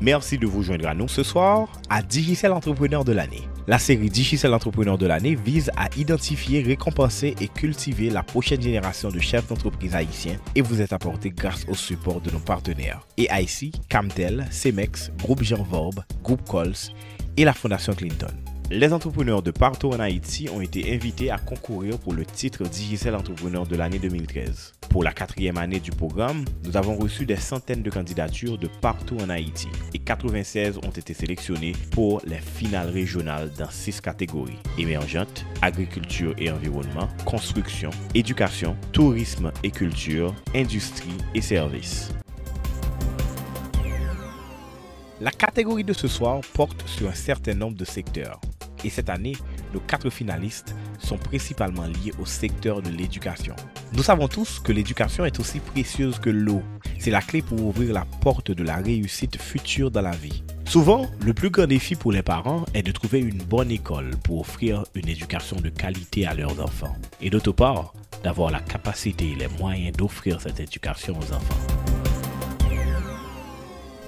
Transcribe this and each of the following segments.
Merci de vous joindre à nous ce soir à Digicel Entrepreneur de l'année. La série Digicel Entrepreneur de l'année vise à identifier, récompenser et cultiver la prochaine génération de chefs d'entreprise haïtiens et vous est apporté grâce au support de nos partenaires EIC, Camtel, Cemex, Groupe Jean Vorbe, Groupe Cols et la Fondation Clinton. Les entrepreneurs de partout en Haïti ont été invités à concourir pour le titre Digicel Entrepreneur de l'année 2013. Pour la 4e année du programme, nous avons reçu des centaines de candidatures de partout en Haïti et 96 ont été sélectionnés pour les finales régionales dans 6 catégories: émergente, agriculture et environnement, construction, éducation, tourisme et culture, industrie et services. La catégorie de ce soir porte sur un certain nombre de secteurs. Et cette année, nos 4 finalistes sont principalement liés au secteur de l'éducation. Nous savons tous que l'éducation est aussi précieuse que l'eau. C'est la clé pour ouvrir la porte de la réussite future dans la vie. Souvent, le plus grand défi pour les parents est de trouver une bonne école pour offrir une éducation de qualité à leurs enfants. Et d'autre part, d'avoir la capacité et les moyens d'offrir cette éducation aux enfants.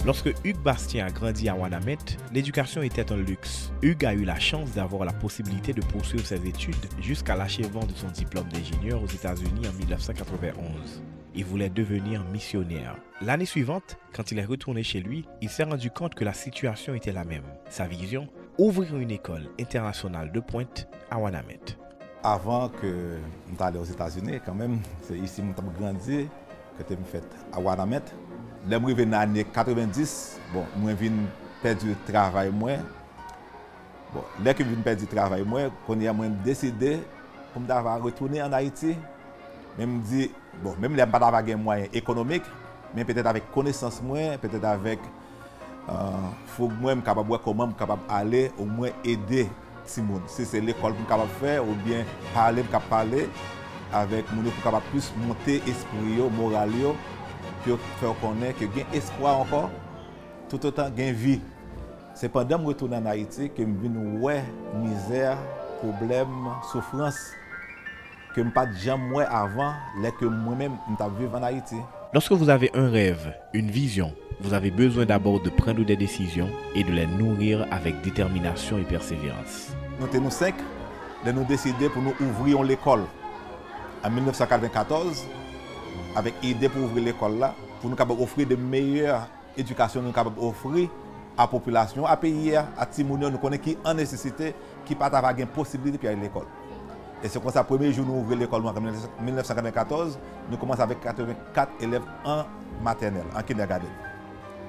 Lorsque Hugues Bastien a grandi à Ouanamet, l'éducation était un luxe. Hugues a eu la chance d'avoir la possibilité de poursuivre ses études jusqu'à l'achèvement de son diplôme d'ingénieur aux États-Unis en 1991. Il voulait devenir missionnaire. L'année suivante, quand il est retourné chez lui, il s'est rendu compte que la situation était la même. Sa vision, ouvrir une école internationale de pointe à Ouanamet. Avant que je allé aux États-Unis, quand même, c'est ici que j'ai grandi, que j'ai fait à Ouanamet. Là, je suis dans les années 90, bon, je viens perdre le travail. Bon, là que je viens perdre le travail, je décidé pour me retourner en Haïti. Même dit, bon, même là, je n'ai pas de moyens économiques, mais peut-être avec connaissance, peut-être avec faut moi capable comment capable aller au moins aider Simon. Si c'est l'école pour capable faire ou bien parler avec mon pour capable plus monter esprit moral pour faire connaître que gain espoir encore tout autant gain vie. C'est pendant que je retourne en Haïti que je viens ouais misère, problème, souffrance que je n'ai pas jamais avant que moi-même je vivre en Haïti. Lorsque vous avez un rêve, une vision, vous avez besoin d'abord de prendre des décisions et de les nourrir avec détermination et persévérance. Nous sommes 5 de nous décider pour nous ouvrir l'école en 1994 avec l'idée pour ouvrir l'école là, pour nous offrir de meilleures éducations, nous capables offrir à la population, à pays, à Timounio, nous connaissons qui en nécessité, qui pas avoir une possibilité pour aller à l'école. Et c'est comme ça, le premier jour nous ouvrons l'école en 1994, nous commençons avec 84 élèves en maternelle, en kindergarten.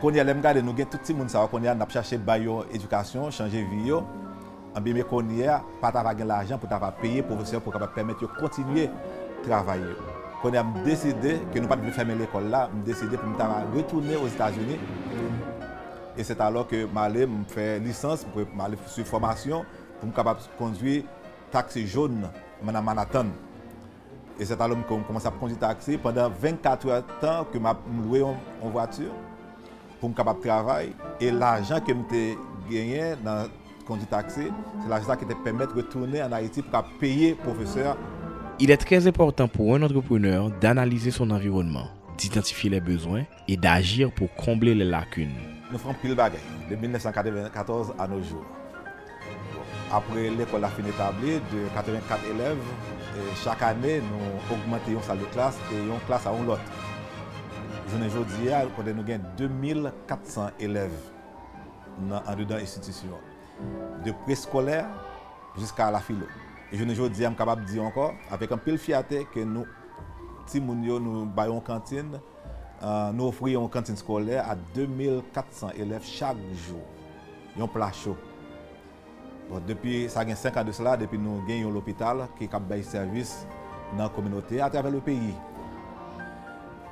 Quand on a regardé, nous avons tout le monde qui a cherché l'éducation, changer vie. Mais qu'on a pas avoir l'argent pour payer les professeurs pour permettre de continuer à travailler. Quand on a décidé que nous ne pas fermer l'école là, nous avons décidé pour nous retourner aux États-Unis. Et c'est alors que je suis fait licence, pour suivre formation, pour être conduire taxi jaune à Manhattan. Et c'est alors que je commence à conduire taxi pendant 24 heures de temps que je loué en voiture pour me capable travailler. Et l'argent que je gagné dans conduire taxi, c'est l'argent qui te permet de retourner en Haïti pour payer les professeurs. Il est très important pour un entrepreneur d'analyser son environnement, d'identifier les besoins et d'agir pour combler les lacunes. Nous faisons pile bagaille de 1994 à nos jours. Après l'école a fini établie de 84 élèves, et chaque année nous augmentons une salle de classe et une classe à une autre. Aujourd'hui, nous avons 2400 élèves en dedans l'institution, de préscolaire jusqu'à la philo. Et je suis capable de dire encore, avec un peu de fierté, que nous, Timounio, nous baillons une cantine, nous offrons une cantine scolaire à 2400 élèves chaque jour. Un plat chaud. Bon, depuis ça fait 5 ans de cela, depuis nous gagnons l'hôpital qui a des services dans la communauté à travers le pays.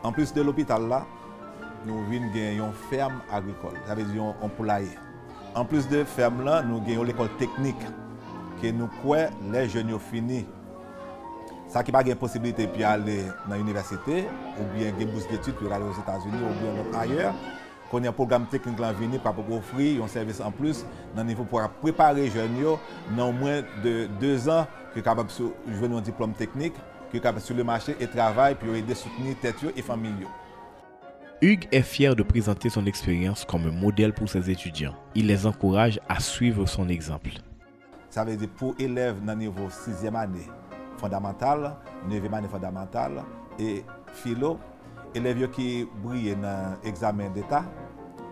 En plus de l'hôpital là, nous venons gagner une ferme agricole, ça veut dire un poulailler. En plus de ferme là, nous gagnons l'école technique que nous croyons les jeunes ont fini. Ça qui n'a pas de possibilité pour aller dans l'université ou bien une bourse d'études pour aller aux États-Unis ou bien ailleurs. Quand il y a un programme technique qui vient pour offrir un service en plus, dans le niveau pour préparer les jeunes dans moins de 2 ans, qui sont capables de jouer un diplôme technique, qui sont capables sur le marché et travailler pour aider à soutenir tête et famille. Hugues est fier de présenter son expérience comme un modèle pour ses étudiants. Il les encourage à suivre son exemple. Ça veut dire pour élèves dans le niveau 6e année fondamentale, 9e année fondamentale et philo, élèves qui brillent dans l'examen d'État,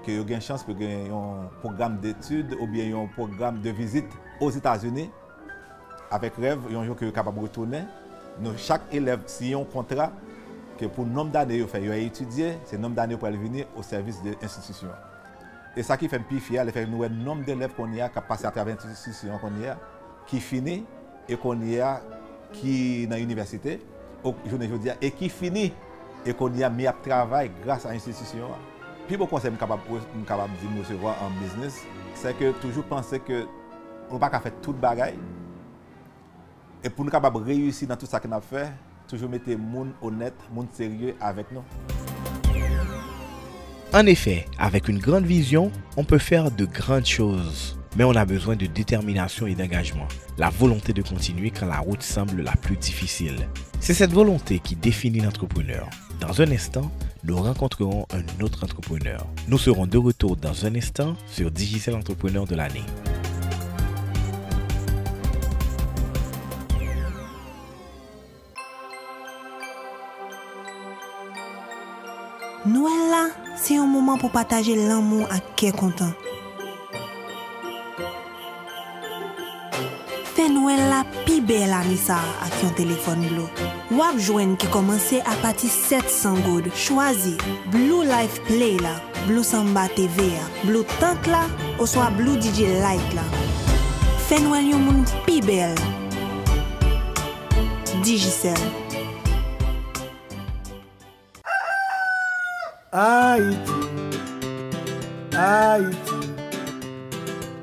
qui ont une chance pour gagner un programme d'études ou bien un programme de visite aux États-Unis avec rêve, un jour qui est capable de retourner. Chaque élève, s'il y a un contrat, que pour le nombre d'années qu'il a étudié, c'est le nombre d'années pour aller venir au service de l'institution. Et ça qui fait plus fier, c'est le nombre d'élèves qu'on y a, qui passent à travers l'institution qu'on y a, qui finit et qu'on y a, qui dans l'université, et qui finit et qu'on y a mis à travail grâce à l'institution. Puis bon conseil que je suis capable de recevoir en business, c'est que toujours penser que on ne peut pas faire tout le bagaille. Et pour nous capables réussir dans tout ça qu'on a fait, toujours mettre les gens honnêtes, les gens sérieux avec nous. En effet, avec une grande vision, on peut faire de grandes choses. Mais on a besoin de détermination et d'engagement. La volonté de continuer quand la route semble la plus difficile. C'est cette volonté qui définit l'entrepreneur. Dans un instant, nous rencontrerons un autre entrepreneur. Nous serons de retour dans un instant sur Digicel Entrepreneur de l'année. Noël là, c'est un moment pour partager l'amour à qui est content. Fais Noël là, pi belle ami ça à qui on téléphone Blue. Wap joine qui commence à partir 700 goud. Choisis Blue Life Play là, Blue Samba TV là, Blue Tank là, ou soit Blue DJ Light là. Fais Noël yon moun pi belle. Digicel. Haïti, Haïti,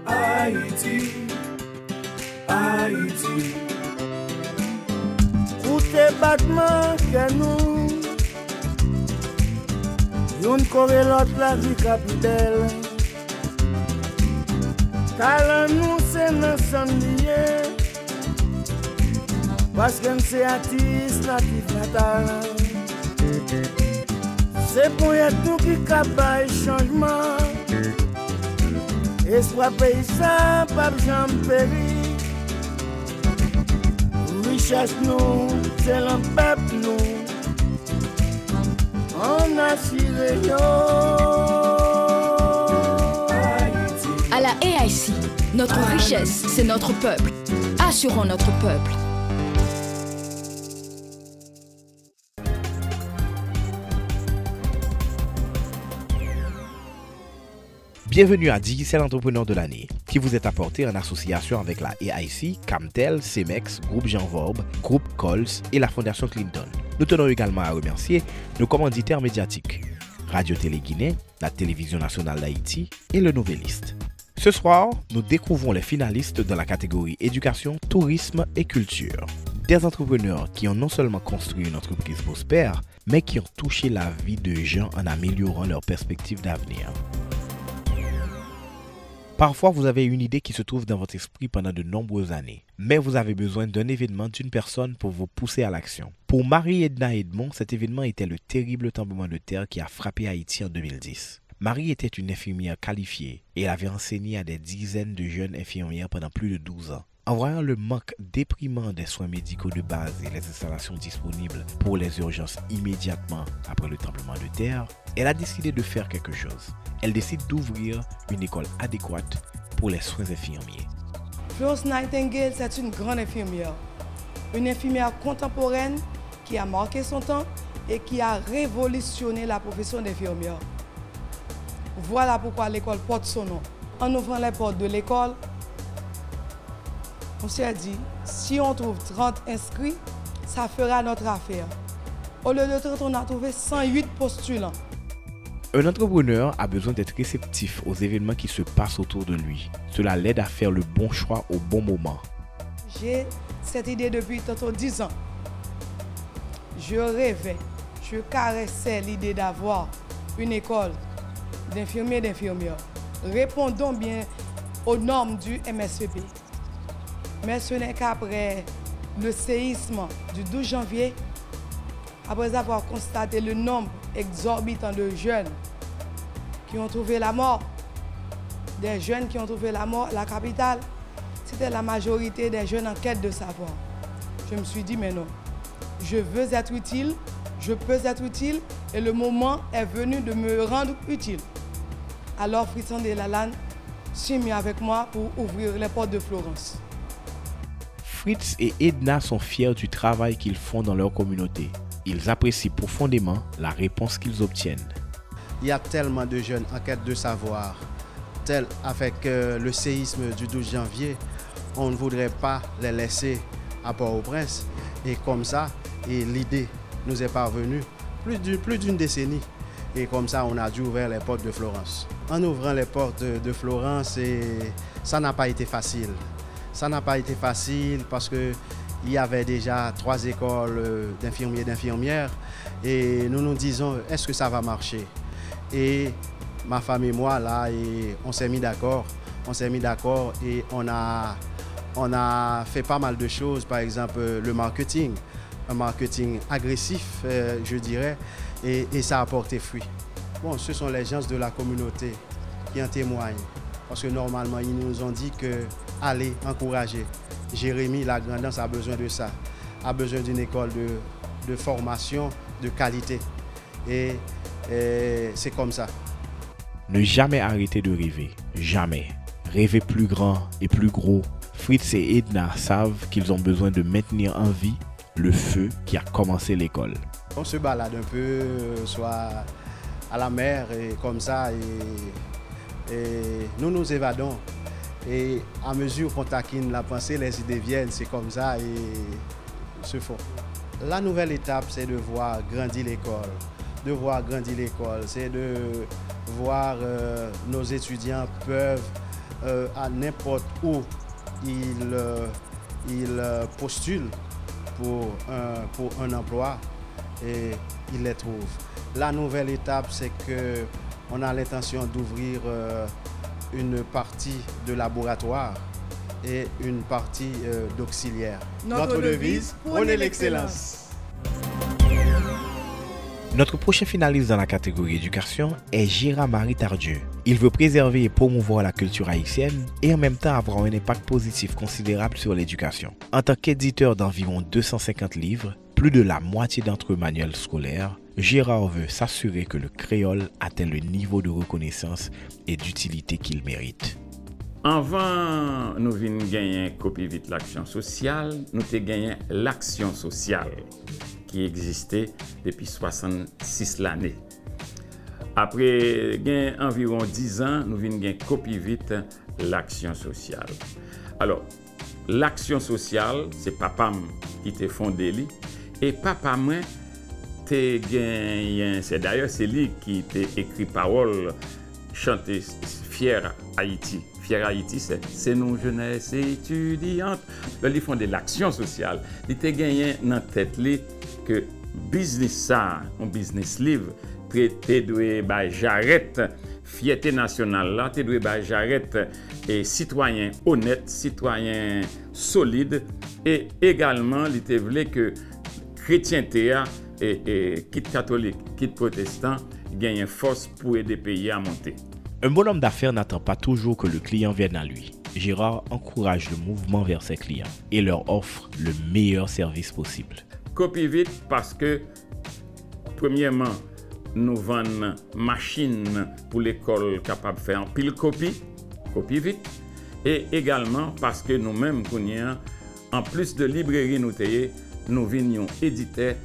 Haïti, Haïti. Pour tes battements que nous, y'on corée l'autre la vie capitale. Talent nous c'est nos sangliers, parce que c'est artiste natif natal. C'est pour tout qui capaille changement. Espoir paysan, pas jamais péri. Richesse nous, c'est le peuple nous. On a tiré yo. À la AIC, notre richesse, c'est notre peuple. Assurons notre peuple. Bienvenue à Digicel Entrepreneur de l'année, qui vous est apporté en association avec la AIC, Camtel, CEMEX, Groupe Jean Vorbe, Groupe Cols et la Fondation Clinton. Nous tenons également à remercier nos commanditaires médiatiques, Radio-Télé Guinée, la Télévision nationale d'Haïti et le Nouvelliste. Ce soir, nous découvrons les finalistes dans la catégorie éducation, tourisme et culture. Des entrepreneurs qui ont non seulement construit une entreprise prospère, mais qui ont touché la vie de gens en améliorant leurs perspectives d'avenir. Parfois, vous avez une idée qui se trouve dans votre esprit pendant de nombreuses années, mais vous avez besoin d'un événement, d'une personne pour vous pousser à l'action. Pour Marie-Edna Edmond, cet événement était le terrible tremblement de terre qui a frappé Haïti en 2010. Marie était une infirmière qualifiée et elle avait enseigné à des dizaines de jeunes infirmières pendant plus de 12 ans. En voyant le manque déprimant des soins médicaux de base et les installations disponibles pour les urgences immédiatement après le tremblement de terre, elle a décidé de faire quelque chose. Elle décide d'ouvrir une école adéquate pour les soins infirmiers. Florence Nightingale, c'est une grande infirmière. Une infirmière contemporaine qui a marqué son temps et qui a révolutionné la profession d'infirmière. Voilà pourquoi l'école porte son nom. En ouvrant les portes de l'école, on s'est dit, si on trouve 30 inscrits, ça fera notre affaire. Au lieu de 30, on a trouvé 108 postulants. Un entrepreneur a besoin d'être réceptif aux événements qui se passent autour de lui. Cela l'aide à faire le bon choix au bon moment. J'ai cette idée depuis tantôt 10 ans. Je rêvais, je caressais l'idée d'avoir une école d'infirmiers et d'infirmières. Répondons bien aux normes du MSVP. Mais ce n'est qu'après le séisme du 12 janvier, après avoir constaté le nombre exorbitant de jeunes qui ont trouvé la mort. Des jeunes qui ont trouvé la mort, la capitale, c'était la majorité des jeunes en quête de savoir. Je me suis dit, mais non, je veux être utile, je peux être utile, et le moment est venu de me rendre utile. Alors Fritz Lalanne s'est mis avec moi pour ouvrir les portes de Florence. Fritz et Edna sont fiers du travail qu'ils font dans leur communauté. Ils apprécient profondément la réponse qu'ils obtiennent. Il y a tellement de jeunes en quête de savoir. Tel avec le séisme du 12 janvier, on ne voudrait pas les laisser à Port-au-Prince. Et comme ça, l'idée nous est parvenue plus d'une décennie. Et comme ça, on a dû ouvrir les portes de Florence. En ouvrant les portes de Florence, ça n'a pas été facile. Ça n'a pas été facile parce qu'il y avait déjà 3 écoles d'infirmiers et d'infirmières. Et nous nous disons, est-ce que ça va marcher? Et ma femme et moi, là, on s'est mis d'accord. On s'est mis d'accord et on a fait pas mal de choses. Par exemple, le marketing. Un marketing agressif, je dirais, et ça a porté fruit. Bon, ce sont les gens de la communauté qui en témoignent. Parce que normalement, ils nous ont dit que allez, encourager. Jérémy Lagrandance a besoin de ça, a besoin d'une école de formation de qualité. Et c'est comme ça. Ne jamais arrêter de rêver, jamais. Rêver plus grand et plus gros. Fritz et Edna savent qu'ils ont besoin de maintenir en vie le feu qui a commencé l'école. On se balade un peu, soit à la mer et comme ça, et nous nous évadons. Et à mesure qu'on taquine la pensée, les idées viennent, c'est comme ça et se font. La nouvelle étape, c'est de voir grandir l'école. De voir grandir l'école, c'est de voir nos étudiants peuvent à n'importe où ils postulent pour un emploi et ils les trouvent. La nouvelle étape, c'est qu'on a l'intention d'ouvrir une partie de laboratoire et une partie d'auxiliaire. Notre devise, prôner l'excellence. Notre prochain finaliste dans la catégorie éducation est Gérard-Marie Tardieu. Il veut préserver et promouvoir la culture haïtienne et en même temps avoir un impact positif considérable sur l'éducation. En tant qu'éditeur d'environ 250 livres, plus de la moitié d'entre eux manuels scolaires, Gérard veut s'assurer que le créole atteint le niveau de reconnaissance et d'utilité qu'il mérite. Avant, nous venons gagner copie vite l'action sociale, nous avons gagné l'action sociale qui existait depuis 66 l'année. Après environ 10 ans, nous venons gagner copie vite l'action sociale. Alors, l'action sociale, c'est papa qui t'a fondé et papa moi c'est d'ailleurs c'est lui qui t'a écrit parole chanter Fier Haïti. Fier Haïti, c'est nos jeunesse étudiantes. Là, ils font de l'action sociale. Ils ont gagné dans tête que business ça, un business livre, tu dois j'arrête fierté nationale là, tu dois j'arrête et citoyen honnête, citoyen solide et également il voulait que chrétienté et quitte catholique, quitte protestant gagne force pour aider le pays à monter. Un bonhomme d'affaires n'attend pas toujours que le client vienne à lui. Gérard encourage le mouvement vers ses clients et leur offre le meilleur service possible. Copie vite parce que, premièrement, nous vendons machine pour l'école capable de faire en pile copie vite, et également parce que nous-mêmes, en plus de librairie, nous venions éditer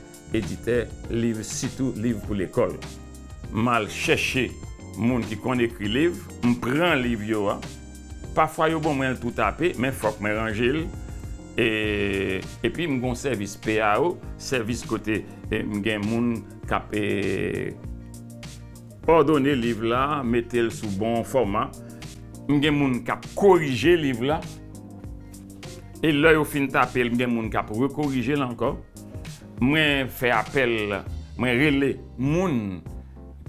livres, surtout livres pour l'école. Mal chercher monde qui connaît écrit livre, on prend livre yo, parfois yo bon moi tout taper, mais faut que me ranger et puis mon service PAO, service côté m'gen moun cap ordonner livre là, mettre sous bon format, m'gen moun cap corriger livre là. Et là yo fin taper, m'gen moun cap recorriger là encore. Moi fait appel, moi relais moun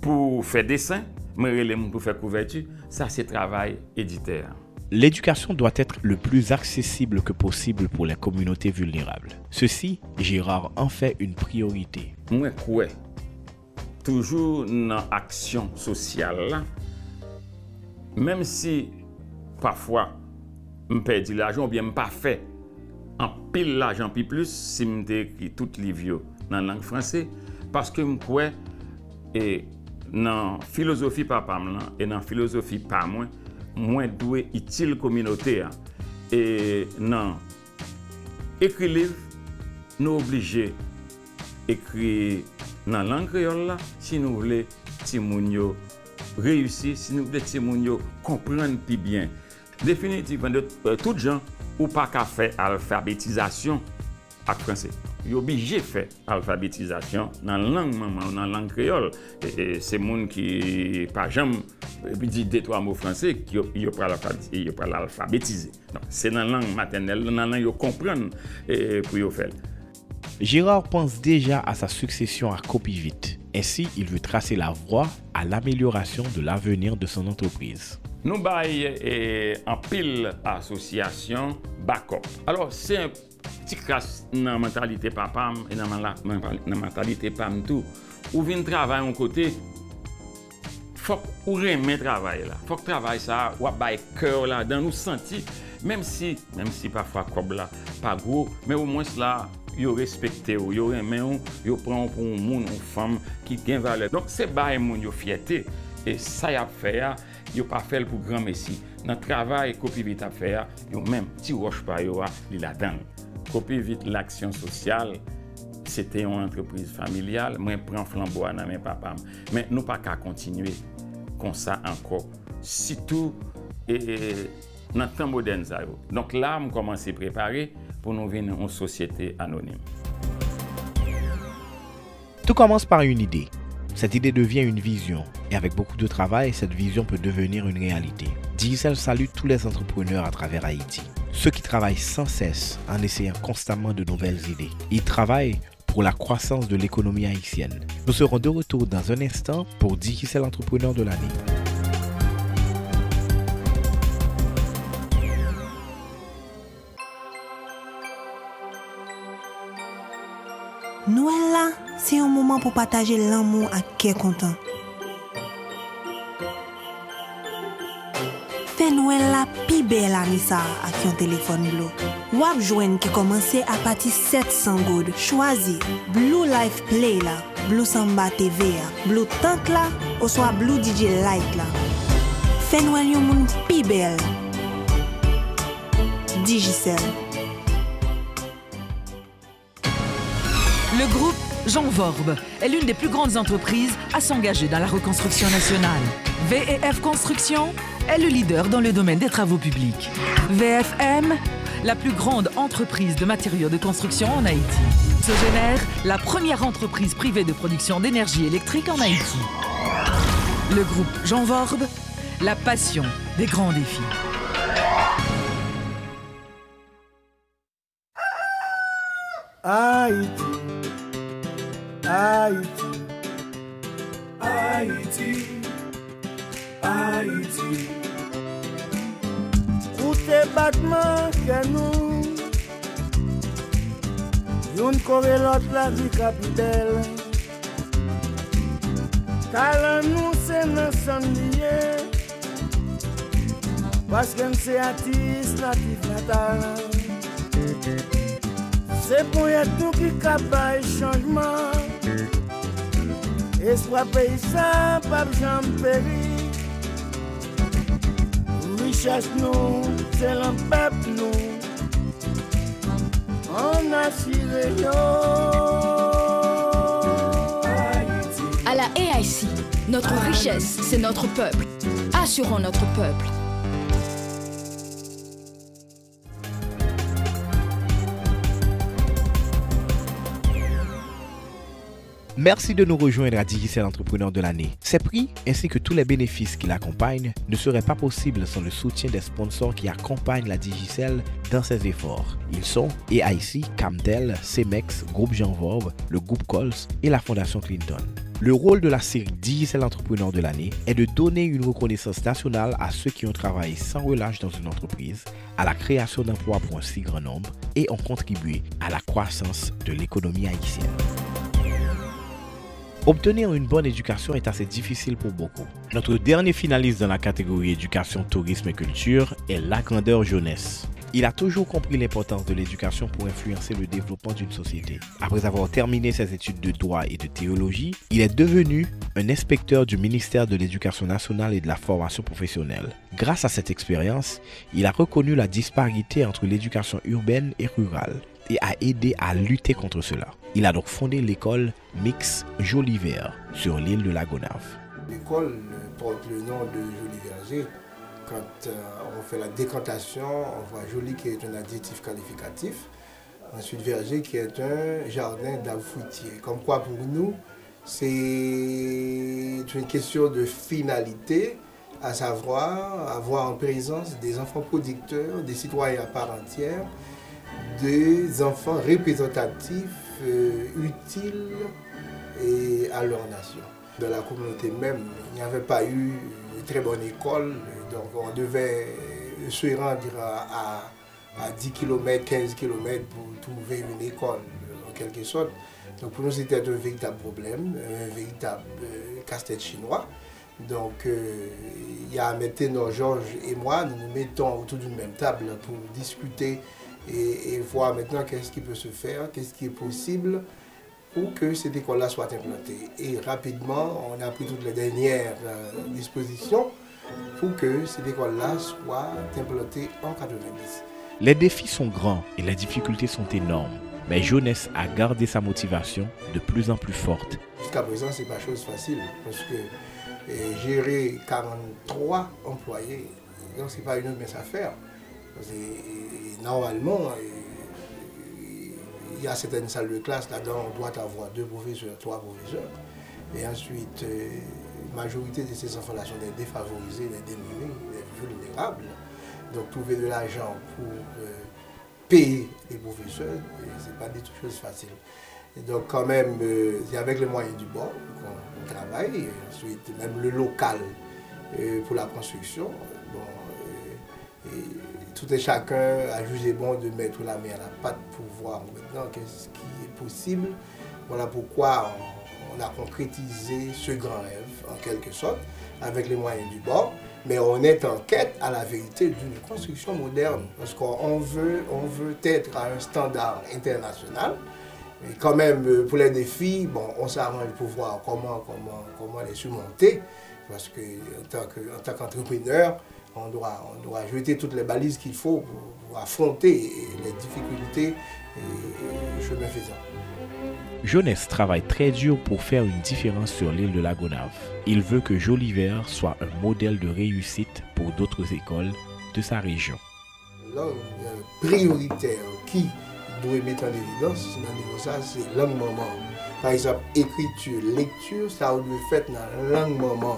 pour faire dessin, moi relais moun pour faire couverture, ça c'est travail éditeur. L'éducation doit être le plus accessible que possible pour les communautés vulnérables. Ceci, Gérard en fait une priorité. Moi, quoi? toujours dans l'action sociale, même si parfois je perds l'argent ou bien je n'ai pas fait en pile l'argent puis plus si je écrit tout livre dans la langue française, parce que je crois et dans la philosophie papa et dans la philosophie pas moi doué utile communauté et non écrire livre nous obligés écrire dans la langue créole si nous voulons Timounio réussir, si nous voulons Timounio comprendre plus bien. Définitivement, tout gens ou pas qu'à faire alphabétisation en français. Ils sont obligés de faire alphabétisation dans la langue maman, dans la langue créole. Et c'est les gens qui pas jamais dit deux trois mots français qui ils pas l'alphabétiser. C'est dans la langue maternelle, dans la langue ils comprennent pour y faire. Gérard pense déjà à sa succession à Copivit. Ainsi, il veut tracer la voie à l'amélioration de l'avenir de son entreprise. Nous baillons en pile association backup. Alors, c'est un petit crasse dans la mentalité papa et dans la mentalité pam tout. Ou vient travailler en côté, faut ou remettre travail là. Faut que travail ça ou bailler cœur là dans nous sentir même si parfois comme là pas gros, mais au moins là yo respecté ou yo aimé ou yo prend pour un monde une femme qui gagne valeur. Donc c'est bailler moun yo fierté et ça y a fait yo pas fait pour grand messie. Dans travail Copivit a fait yo même petit roche pas yo li la dedans. Copivit l'action sociale c'était une entreprise familiale, moi prends flambeau dans mes papa. Mais nous pas qu'à continuer comme ça encore. Surtout dans le temps moderne. Donc là, on commence à préparer pour nous venir en société anonyme. Tout commence par une idée. Cette idée devient une vision. Et avec beaucoup de travail, cette vision peut devenir une réalité. Digicel salue tous les entrepreneurs à travers Haïti. Ceux qui travaillent sans cesse en essayant constamment de nouvelles idées. Ils travaillent pour la croissance de l'économie haïtienne. Nous serons de retour dans un instant pour Digicel Entrepreneur de l'année. Noël là, c'est un moment pour partager l'amour à qui est content. Fais Noël là, pi belle ami ça à qui on téléphone bleu. Wap joine qui commence à partir 700 goud. Choisis Blue Life Play là, Blue Samba TV là, Blue Tank là, ou soit Blue DJ Light là. Fais Noël yon moun pi belle. Digicel. Le groupe Jean Vorbe est l'une des plus grandes entreprises à s'engager dans la reconstruction nationale. VF Construction est le leader dans le domaine des travaux publics. VFM, la plus grande entreprise de matériaux de construction en Haïti. Sogénère, la première entreprise privée de production d'énergie électrique en Haïti. Le groupe Jean Vorbe, la passion des grands défis. Haïti, Haïti, Haïti, Haïti. Où tes battements que nous, y'une corée l'autre la vie capitale. Talent nous c'est nos sangliers, parce que c'est artiste natif natal. C'est pour y tout qui capable changement. Espoir paysan, pas jamais péri. Richesse nous, c'est le peuple nous. On a tiré À la AIC, notre richesse, c'est notre peuple. Assurons notre peuple. Merci de nous rejoindre à Digicel Entrepreneur de l'année. Ces prix, ainsi que tous les bénéfices qui l'accompagnent, ne seraient pas possibles sans le soutien des sponsors qui accompagnent la Digicel dans ses efforts. Ils sont AIC, Camtel, Cemex, Groupe Jean Vorbe, le Groupe Cols et la Fondation Clinton. Le rôle de la série Digicel Entrepreneur de l'année est de donner une reconnaissance nationale à ceux qui ont travaillé sans relâche dans une entreprise, à la création d'emplois pour un si grand nombre et ont contribué à la croissance de l'économie haïtienne. Obtenir une bonne éducation est assez difficile pour beaucoup. Notre dernier finaliste dans la catégorie éducation, tourisme et culture est Lagrandeur Jeunesse. Il a toujours compris l'importance de l'éducation pour influencer le développement d'une société. Après avoir terminé ses études de droit et de théologie, il est devenu un inspecteur du ministère de l'Éducation nationale et de la formation professionnelle. Grâce à cette expérience, il a reconnu la disparité entre l'éducation urbaine et rurale et a aidé à lutter contre cela. Il a donc fondé l'école Mix Jolivet sur l'île de la Gonâve. L'école porte le nom de Jolivet. Quand on fait la décantation, on voit joli qui est un adjectif qualificatif. Ensuite, verger qui est un jardin d'arbres fruitiers. Comme quoi pour nous, c'est une question de finalité, à savoir avoir en présence des enfants producteurs, des citoyens à part entière, des enfants représentatifs, utiles et à leur nation. Dans la communauté même, il n'y avait pas eu une très bonne école, donc on devait se rendre à 10 km, 15 km pour trouver une école, en quelque sorte. Donc pour nous, c'était un véritable problème, un véritable casse-tête chinois. Donc il y a maintenant Georges et moi, nous nous mettons autour d'une même table pour discuter et voir maintenant qu'est-ce qui peut se faire, qu'est-ce qui est possible pour que cette école-là soit implantée. Et rapidement, on a pris toutes les dernières dispositions pour que cette école-là soit implantée en 90. Les défis sont grands et les difficultés sont énormes, mais Jeunesse a gardé sa motivation de plus en plus forte. Jusqu'à présent, ce n'est pas chose facile, parce que gérer 43 employés, donc ce n'est pas une mince affaire. Normalement, il y a certaines salles de classe, là-dedans on doit avoir 2 professeurs, 3 professeurs. Et ensuite, la majorité de ces enfants-là sont des défavorisés, des démunis, des vulnérables. Donc trouver de l'argent pour payer les professeurs, ce n'est pas des choses faciles. Et donc quand même, c'est avec les moyens du bord qu'on travaille. Et ensuite, même le local pour la construction. Bon, tout et chacun a jugé bon de mettre la main à la pâte pour voir maintenant qu'est-ce qui est possible. Voilà pourquoi on a concrétisé ce grand rêve, en quelque sorte, avec les moyens du bord. Mais on est en quête à la vérité d'une construction moderne, parce qu'on veut être à un standard international. Et quand même, pour les défis, bon, on s'arrange pour voir comment les surmonter, parce qu'en tant qu'entrepreneur, on doit jeter toutes les balises qu'il faut pour affronter les difficultés et chemin faisant. Jeunesse travaille très dur pour faire une différence sur l'île de la Gonâve. Il veut que Jolivet soit un modèle de réussite pour d'autres écoles de sa région. Langue prioritaire qui doit mettre en évidence dans niveau ça, c'est langue maman. Par exemple, écriture, lecture, ça doit être dans la langue maman.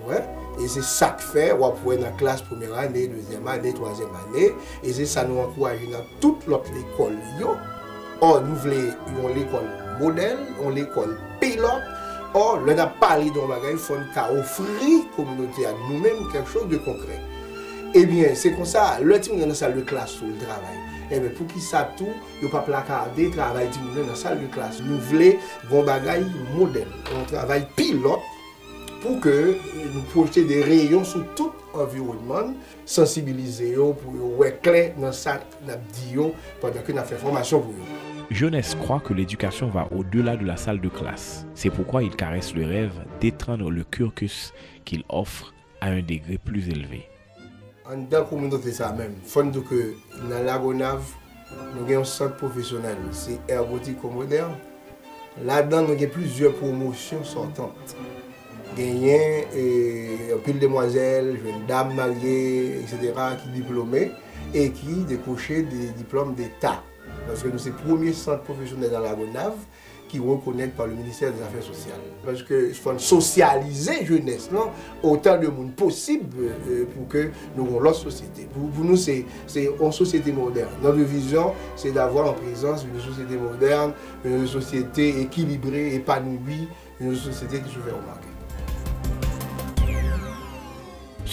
Ouais. Et c'est ça que fait, on va dans la classe première année, deuxième année, troisième année, et c'est ça nous encourage dans toute l'autre école. Or, nous voulons l'école modèle, on l'école pilote. Or, on a parlé d'un bagage, il faut offrir à la communauté, à nous-mêmes, quelque chose de concret. Eh bien, c'est comme ça, le team dans la salle de classe sur le travail. Eh bien, pour qui ça tout, il ne faut pas placarder, travail dans la salle de classe. Nous voulons un bagage modèle, un travail pilote, pour que nous projeter des rayons sur tout l'environnement, sensibiliser pour être clair dans ça, pendant que nous avons fait formation pour eux. Jeunesse croit que l'éducation va au-delà de la salle de classe. C'est pourquoi il caresse le rêve d'étendre le cursus qu'il offre à un degré plus élevé. En tant que communauté, ça même. Il faut dire que dans la Gonâve, nous avons un centre professionnel, c'est ergotique moderne. Là-dedans, nous avons plusieurs promotions sortantes. Gagné un pile de demoiselles, une dame mariée, etc., qui diplômées et qui décrochaient des diplômes d'État. Parce que nous sommes le premier centre professionnel dans la Gonâve qui reconnaît par le ministère des Affaires sociales. Parce qu'il faut socialiser jeunesse, non? Autant de monde possible pour que nous ayons notre société. Pour nous, c'est une société moderne. Notre vision, c'est d'avoir en présence une société moderne, une société équilibrée, épanouie, une société qui se fait remarquer.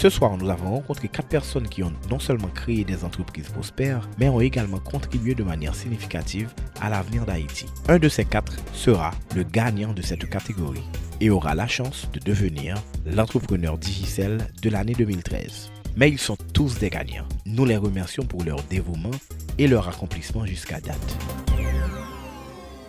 Ce soir, nous avons rencontré 4 personnes qui ont non seulement créé des entreprises prospères, mais ont également contribué de manière significative à l'avenir d'Haïti. Un de ces 4 sera le gagnant de cette catégorie et aura la chance de devenir l'entrepreneur Digicel de l'année 2013. Mais ils sont tous des gagnants. Nous les remercions pour leur dévouement et leur accomplissement jusqu'à date.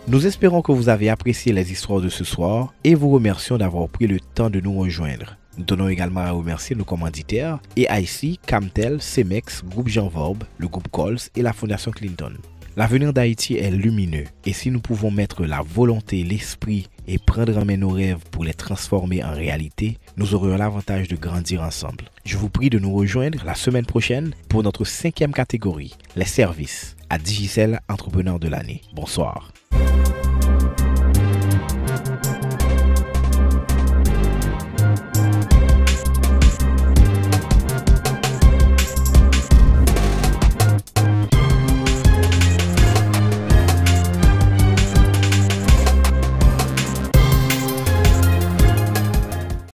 Nous espérons que vous avez apprécié les histoires de ce soir et vous remercions d'avoir pris le temps de nous rejoindre. Nous tenons également à remercier nos commanditaires EIC, Camtel, Cemex, Groupe Jean Vorbe, le Groupe Coles et la Fondation Clinton. L'avenir d'Haïti est lumineux et si nous pouvons mettre la volonté, l'esprit et prendre en main nos rêves pour les transformer en réalité, nous aurons l'avantage de grandir ensemble. Je vous prie de nous rejoindre la semaine prochaine pour notre 5e catégorie, les services, à Digicel Entrepreneur de l'année. Bonsoir.